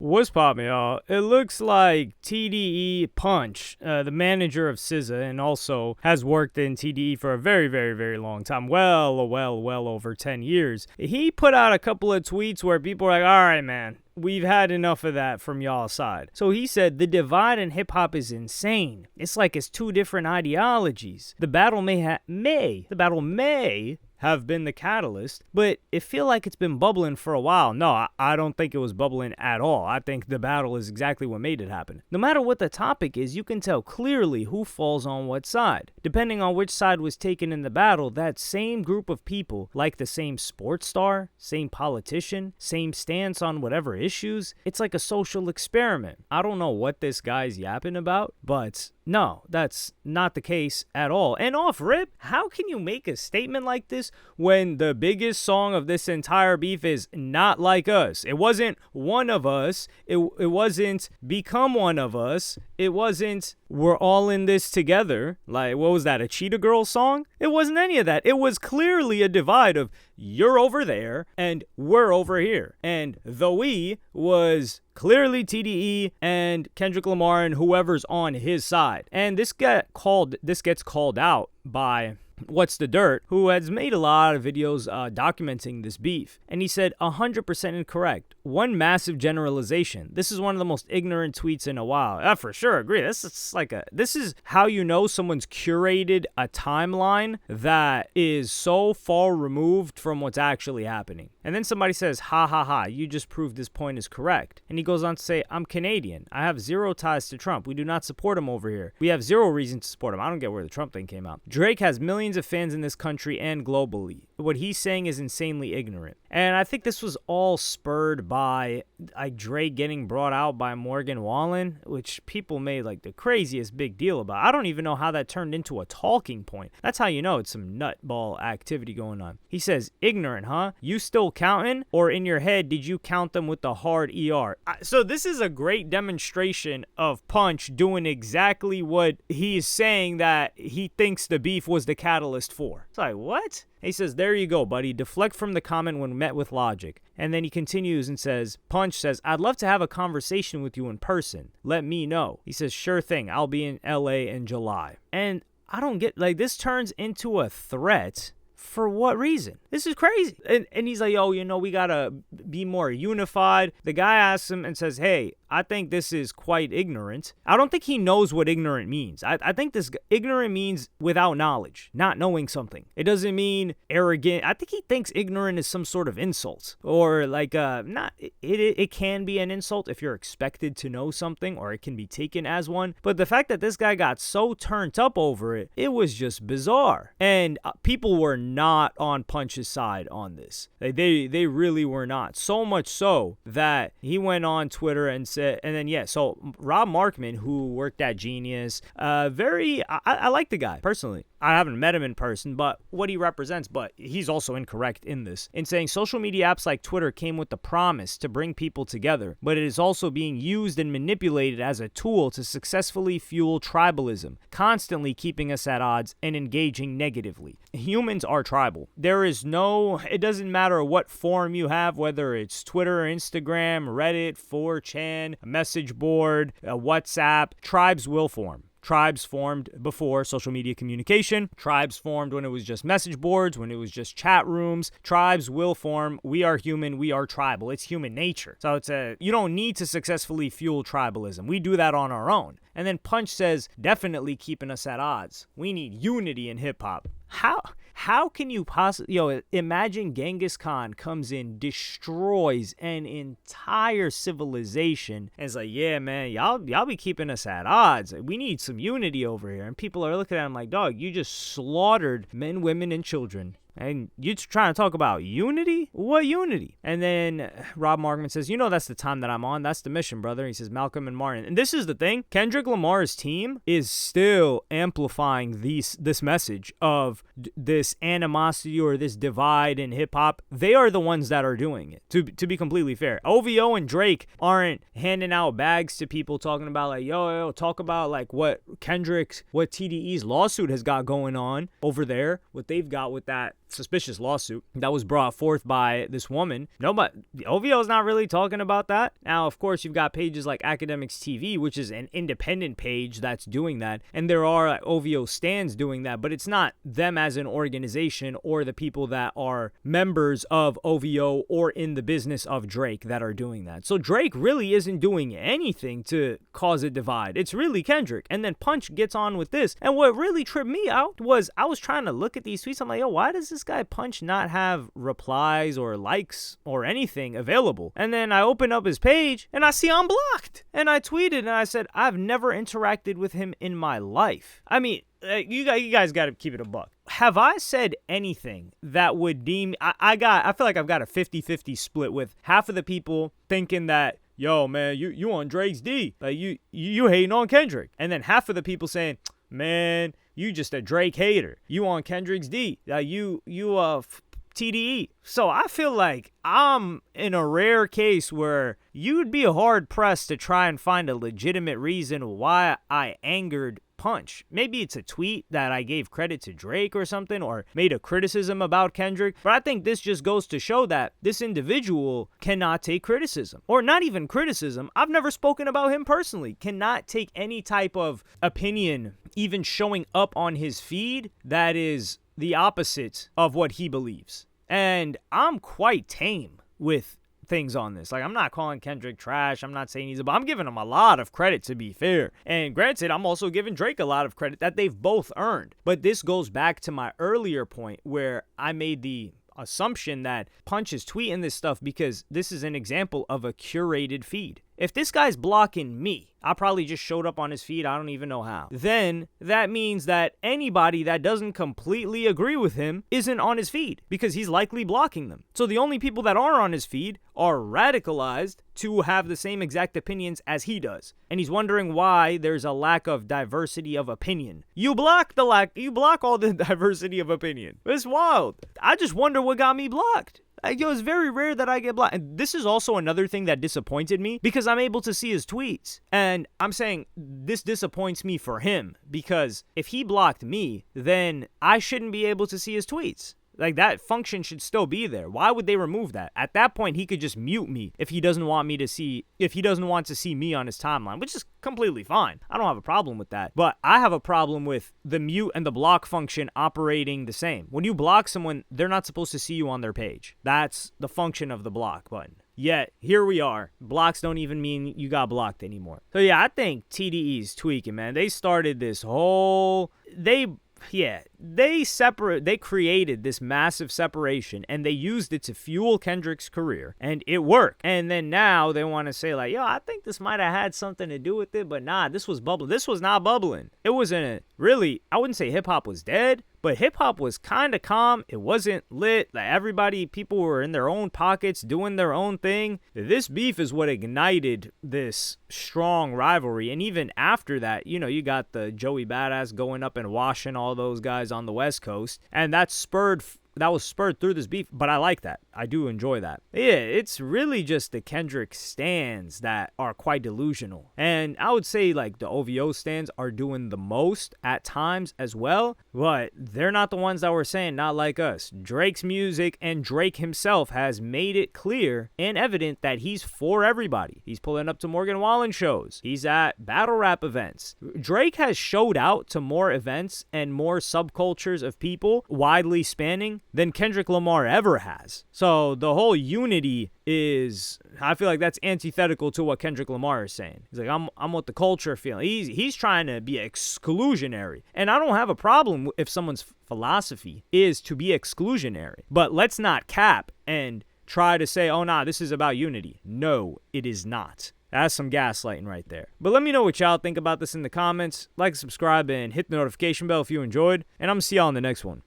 What's poppin', y'all? It looks like TDE Punch, the manager of SZA, and also has worked in TDE for a very, very, very long time. Well over 10 years. He put out a couple of tweets where people are like, all right, man, we've had enough of that from y'all's side. So he said, the divide in hip-hop is insane. It's like it's two different ideologies. The battle may have been the catalyst, but it feel like it's been bubbling for a while. No, I don't think it was bubbling at all. I think the battle is exactly what made it happen. No matter what the topic is, you can tell clearly who falls on what side. Depending on which side was taken in the battle, that same group of people, like the same sports star, same politician, same stance on whatever issues, it's like a social experiment. I don't know what this guy's yapping about, but no, that's not the case at all. And off rip, how can you make a statement like this when the biggest song of this entire beef is Not Like Us? It wasn't One of Us. It wasn't Become One of Us. It wasn't We're All in This Together. Like, what was that, a Cheetah Girls song? It wasn't any of that. It was clearly a divide of you're over there and we're over here. And the we was clearly TDE and Kendrick Lamar and whoever's on his side. And this gets called out by What's the Dirt, who has made a lot of videos documenting this beef. And he said 100% incorrect. One massive generalization. This is one of the most ignorant tweets in a while. I for sure agree. This is how you know someone's curated a timeline that is so far removed from what's actually happening. And then somebody says, ha ha ha, you just proved this point is correct. And he goes on to say, I'm Canadian. I have zero ties to Trump. We do not support him over here. We have zero reason to support him. I don't get where the Trump thing came out. Drake has millions of fans in this country and globally. What he's saying is insanely ignorant. And I think this was all spurred by Drake getting brought out by Morgan Wallen, which people made like the craziest big deal about. I don't even know how that turned into a talking point. That's how you know it's some nutball activity going on. He says, ignorant, huh? You still counting? Or in your head, did you count them with the hard ER? So this is a great demonstration of Punch doing exactly what he's saying that he thinks the beef was the catalyst for. It's like, what? He says, there you go, buddy. Deflect from the comment when met with logic. And then he continues and says, Punch says, I'd love to have a conversation with you in person. Let me know. He says, sure thing. I'll be in LA in July. And I don't get, like, this turns into a threat. For what reason? This is crazy. And he's like, oh, we got to be more unified. The guy asks him and says, hey, I think this is quite ignorant. I don't think he knows what ignorant means. I think this ignorant means without knowledge, not knowing something. It doesn't mean arrogant. I think he thinks ignorant is some sort of insult or like it can be an insult if you're expected to know something, or it can be taken as one. But the fact that this guy got so turned up over it, it was just bizarre. And people were not on Punch's side on this. They really were not. So much so that he went on Twitter and said, so Rob Markman, who worked at Genius, I like the guy personally. I haven't met him in person, but what he represents, but he's also incorrect in this, in saying social media apps like Twitter came with the promise to bring people together, but it is also being used and manipulated as a tool to successfully fuel tribalism, constantly keeping us at odds and engaging negatively. Humans are tribal. It doesn't matter what form you have, whether it's Twitter, Instagram, Reddit, 4chan, a message board, a WhatsApp, tribes will form. Tribes formed before social media communication. Tribes formed when it was just message boards, when it was just chat rooms. Tribes will form. We are human. We are tribal. It's human nature. So you don't need to successfully fuel tribalism. We do that on our own. And then Punch says, definitely keeping us at odds. We need unity in hip hop. How can you possibly, imagine Genghis Khan comes in, destroys an entire civilization, and is like, yeah, man, y'all be keeping us at odds. We need some unity over here. And people are looking at him like, dog, you just slaughtered men, women, and children. And you're trying to talk about unity? What unity? And then Rob Markman says, that's the time that I'm on. That's the mission, brother. He says, Malcolm and Martin. And this is the thing. Kendrick Lamar's team is still amplifying this message of this animosity or this divide in hip-hop. They are the ones that are doing it, to be completely fair. OVO and Drake aren't handing out bags to people talking about like, yo, talk about like what TDE's lawsuit has got going on over there, what they've got with that suspicious lawsuit that was brought forth by this woman. Nobody, OVO is not really talking about that. Now, of course, you've got pages like Academics TV, which is an independent page that's doing that, and there are OVO stands doing that, but it's not them as an organization or the people that are members of OVO or in the business of Drake that are doing that. So Drake really isn't doing anything to cause a divide. It's really Kendrick. And then Punch gets on with this. And what really tripped me out was I was trying to look at these tweets. I'm like, yo, why does this guy Punch not have replies or likes or anything available? And then I open up his page and I see I'm blocked. And I tweeted and I said, I've never interacted with him in my life. I mean, you guys got to keep it a buck. Have I said anything that would deem... I feel like I've got a 50-50 split with half of the people thinking that, yo, man, you on Drake's D. Like, you hating on Kendrick. And then half of the people saying, man, you just a Drake hater. You on Kendrick's D. You TDE. So I feel like I'm in a rare case where you'd be hard pressed to try and find a legitimate reason why I angered Punch. Maybe it's a tweet that I gave credit to Drake or something, or made a criticism about Kendrick. But I think this just goes to show that this individual cannot take criticism, or not even criticism. I've never spoken about him personally. Cannot take any type of opinion, even showing up on his feed, that is the opposite of what he believes. And I'm quite tame with things on this. Like, I'm not calling Kendrick trash. I'm not saying I'm giving him a lot of credit, to be fair. And granted, I'm also giving Drake a lot of credit that they've both earned. But this goes back to my earlier point where I made the assumption that Punch is tweeting this stuff because this is an example of a curated feed. If this guy's blocking me, I probably just showed up on his feed, I don't even know how. Then that means that anybody that doesn't completely agree with him isn't on his feed because he's likely blocking them. So the only people that are on his feed are radicalized to have the same exact opinions as he does. And he's wondering why there's a lack of diversity of opinion. You block all the diversity of opinion. It's wild. I just wonder what got me blocked. It's very rare that I get blocked. And this is also another thing that disappointed me because I'm able to see his tweets. And I'm saying this disappoints me for him because if he blocked me, then I shouldn't be able to see his tweets. Like, that function should still be there. Why would they remove that? At that point, he could just mute me if he doesn't want to see me on his timeline, which is completely fine. I don't have a problem with that. But I have a problem with the mute and the block function operating the same. When you block someone, they're not supposed to see you on their page. That's the function of the block button. Yet, here we are. Blocks don't even mean you got blocked anymore. So yeah, I think TDE's tweaking, man. They started this whole... They created this massive separation and they used it to fuel Kendrick's career and it worked. And then now they want to say like, yo, I think this might have had something to do with it, but nah, this was bubbling. This was not bubbling. It wasn't really, I wouldn't say hip hop was dead, but hip hop was kind of calm. It wasn't lit. Like, people were in their own pockets doing their own thing. This beef is what ignited this strong rivalry. And even after that, you got the Joey Badass going up and washing all those guys on the West Coast. And that was spurred through this beef, but I like that. I do enjoy that. Yeah, it's really just the Kendrick stans that are quite delusional. And I would say like the OVO stans are doing the most at times as well, but they're not the ones that were saying not like us. Drake's music and Drake himself has made it clear and evident that he's for everybody. He's pulling up to Morgan Wallen shows. He's at battle rap events. Drake has showed out to more events and more subcultures of people widely spanning than Kendrick Lamar ever has. So the whole unity is, I feel like that's antithetical to what Kendrick Lamar is saying. He's like, I'm with the culture feeling. He's trying to be exclusionary. And I don't have a problem if someone's philosophy is to be exclusionary. But let's not cap and try to say, oh, nah, this is about unity. No, it is not. That's some gaslighting right there. But let me know what y'all think about this in the comments. Like, subscribe, and hit the notification bell if you enjoyed. And I'm going to see y'all in the next one.